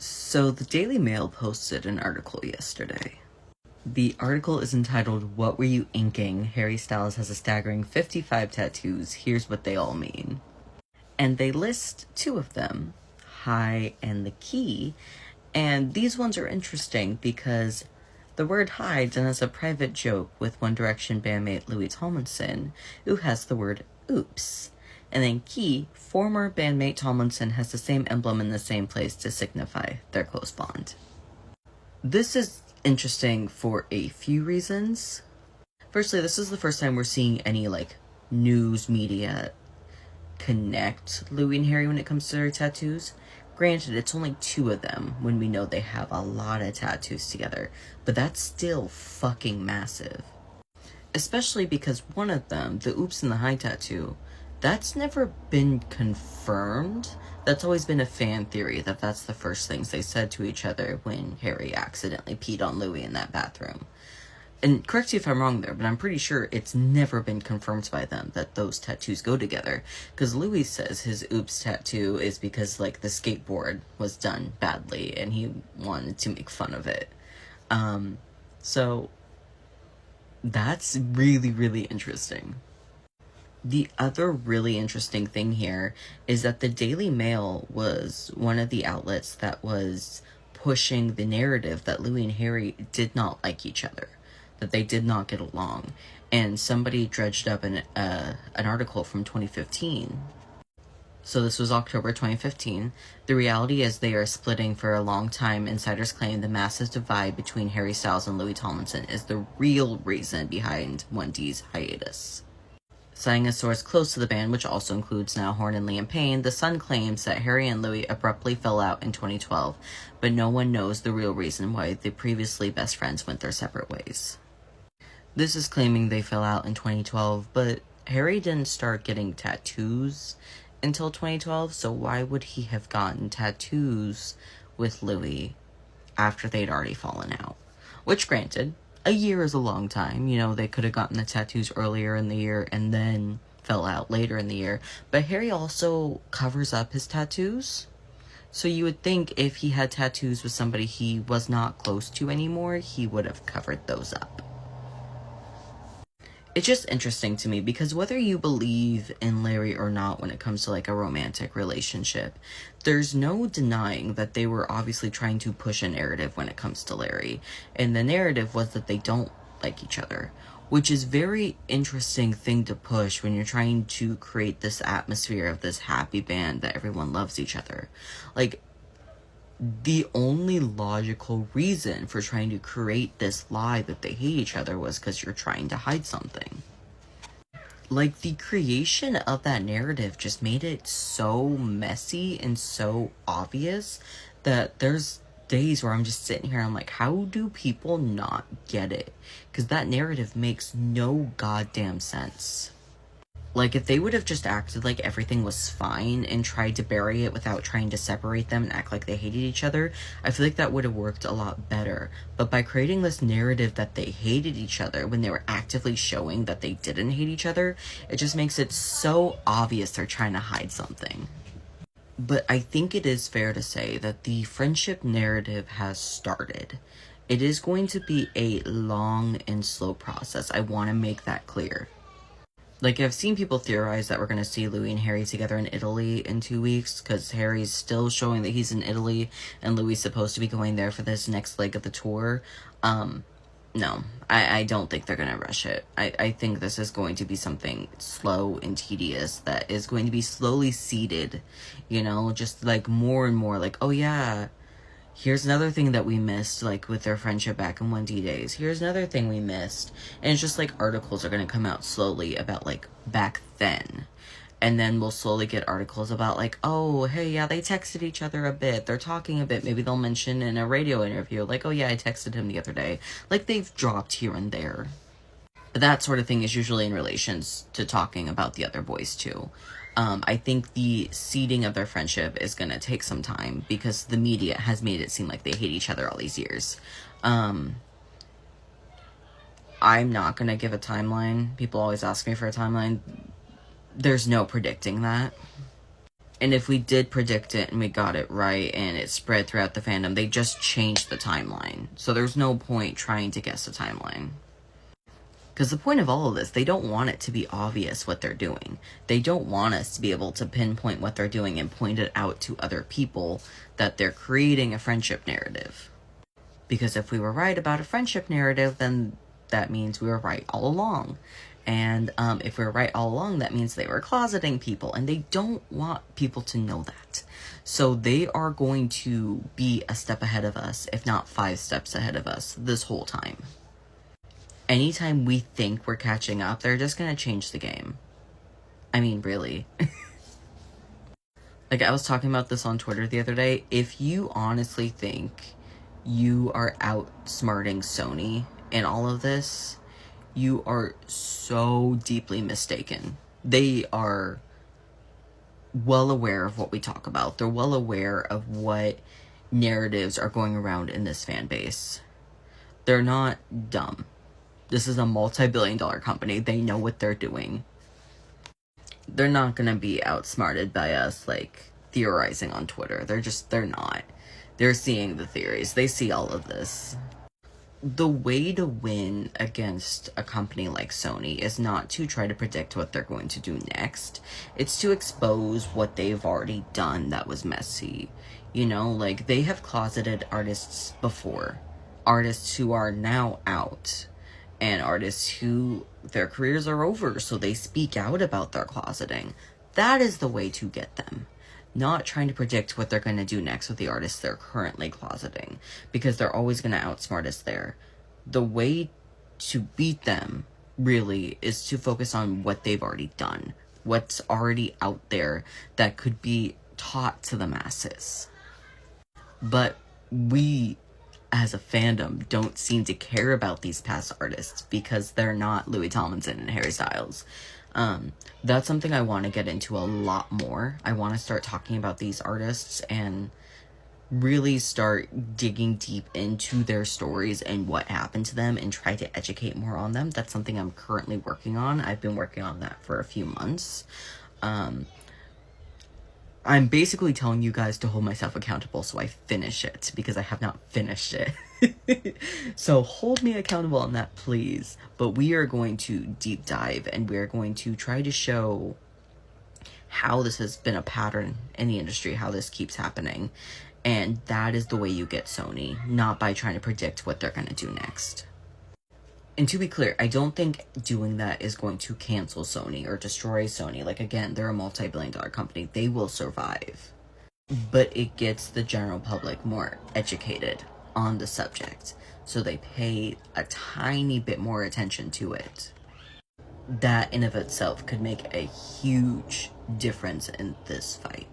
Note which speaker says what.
Speaker 1: So the Daily Mail posted an article yesterday. The article is entitled, "What Were You Inking? Harry Styles has a staggering 55 tattoos. Here's what they all mean." And they list two of them, High and the Key. And these ones are interesting because the word High done as a private joke with One Direction bandmate Louis Tomlinson, who has the word oops. And then Key, former bandmate Tomlinson, has the same emblem in the same place to signify their close bond. This is interesting for a few reasons. Firstly, this is the first time we're seeing any, news media connect Louis and Harry when it comes to their tattoos. Granted, it's only two of them when we know they have a lot of tattoos together, but that's still fucking massive. Especially because one of them, the Oops and the High tattoo, that's never been confirmed. That's always been a fan theory that that's the first things they said to each other when Harry accidentally peed on Louis in that bathroom. And correct me if I'm wrong there, but I'm pretty sure it's never been confirmed by them that those tattoos go together. Because Louis says his Oops tattoo is because, the skateboard was done badly and he wanted to make fun of it. So that's really, really interesting. The other really interesting thing here is that the Daily Mail was one of the outlets that was pushing the narrative that Louis and Harry did not like each other, that they did not get along. And somebody dredged up an article from 2015. So this was October 2015. The reality is they are splitting for a long time. Insiders claim the massive divide between Harry Styles and Louis Tomlinson is the real reason behind 1D's hiatus. Citing a source close to the band, which also includes Niall Horan and Liam Payne, The Sun claims that Harry and Louis abruptly fell out in 2012, but no one knows the real reason why the previously best friends went their separate ways. This is claiming they fell out in 2012, but Harry didn't start getting tattoos until 2012, so why would he have gotten tattoos with Louis after they'd already fallen out? Which, granted, a year is a long time. They could have gotten the tattoos earlier in the year and then fell out later in the year. But Harry also covers up his tattoos. So you would think if he had tattoos with somebody he was not close to anymore, he would have covered those up. It's just interesting to me because whether you believe in Larry or not when it comes to a romantic relationship, there's no denying that they were obviously trying to push a narrative when it comes to Larry. And the narrative was that they don't like each other, which is very interesting thing to push when you're trying to create this atmosphere of this happy band that everyone loves each other. The only logical reason for trying to create this lie that they hate each other was because you're trying to hide something. The creation of that narrative just made it so messy and so obvious that there's days where I'm just sitting here and I'm like, how do people not get it? Because that narrative makes no goddamn sense. If they would have just acted like everything was fine and tried to bury it without trying to separate them and act like they hated each other, I feel like that would have worked a lot better. But by creating this narrative that they hated each other when they were actively showing that they didn't hate each other, it just makes it so obvious they're trying to hide something. But I think it is fair to say that the friendship narrative has started. It is going to be a long and slow process. I want to make that clear. I've seen people theorize that we're going to see Louis and Harry together in Italy in 2 weeks, because Harry's still showing that he's in Italy, and Louis is supposed to be going there for this next leg of the tour. No, I don't think they're going to rush it. I think this is going to be something slow and tedious that is going to be slowly seeded, just, more and more, oh yeah, here's another thing that we missed, with their friendship back in 1D days. Here's another thing we missed. And it's just, articles are going to come out slowly about, back then. And then we'll slowly get articles about, oh, hey, yeah, they texted each other a bit. They're talking a bit. Maybe they'll mention in a radio interview, oh, yeah, I texted him the other day. They've dropped here and there. But that sort of thing is usually in relations to talking about the other boys, too. I think the seeding of their friendship is going to take some time because the media has made it seem like they hate each other all these years. I'm not going to give a timeline. People always ask me for a timeline. There's no predicting that. And if we did predict it and we got it right and it spread throughout the fandom, they just changed the timeline. So there's no point trying to guess the timeline. Because the point of all of this, they don't want it to be obvious what they're doing. They don't want us to be able to pinpoint what they're doing and point it out to other people that they're creating a friendship narrative. Because if we were right about a friendship narrative, then that means we were right all along. And if we were right all along, that means they were closeting people. And they don't want people to know that. So they are going to be a step ahead of us, if not 5 steps ahead of us, this whole time. Anytime we think we're catching up, they're just gonna change the game. I mean, really. Like, I was talking about this on Twitter the other day. If you honestly think you are outsmarting Sony in all of this, you are so deeply mistaken. They are well aware of what we talk about. They're well aware of what narratives are going around in this fan base. They're not dumb. This is a multi-billion-dollar company. They know what they're doing. They're not gonna be outsmarted by us, like, theorizing on Twitter. They're not. They're seeing the theories. They see all of this. The way to win against a company like Sony is not to try to predict what they're going to do next. It's to expose what they've already done that was messy. You know, like, they have closeted artists before. Artists who are now out. And artists who their careers are over, so they speak out about their closeting. That is the way to get them. Not trying to predict what they're going to do next with the artists they're currently closeting, because they're always going to outsmart us there. The way to beat them, really, is to focus on what they've already done. What's already out there that could be taught to the masses. But we, as a fandom, don't seem to care about these past artists because they're not Louis Tomlinson and Harry Styles. That's something I want to get into a lot more. I want to start talking about these artists and really start digging deep into their stories and what happened to them and try to educate more on them. That's something I'm currently working on. I've been working on that for a few months. I'm basically telling you guys to hold myself accountable so I finish it, because I have not finished it. So hold me accountable on that, please. But we are going to deep dive, and we're going to try to show how this has been a pattern in the industry, how this keeps happening. And that is the way you get Sony, not by trying to predict what they're going to do next. And to be clear, I don't think doing that is going to cancel Sony or destroy Sony. Like, again, they're a multi-billion-dollar company. They will survive. But it gets the general public more educated on the subject, so they pay a tiny bit more attention to it. That, in of itself, could make a huge difference in this fight.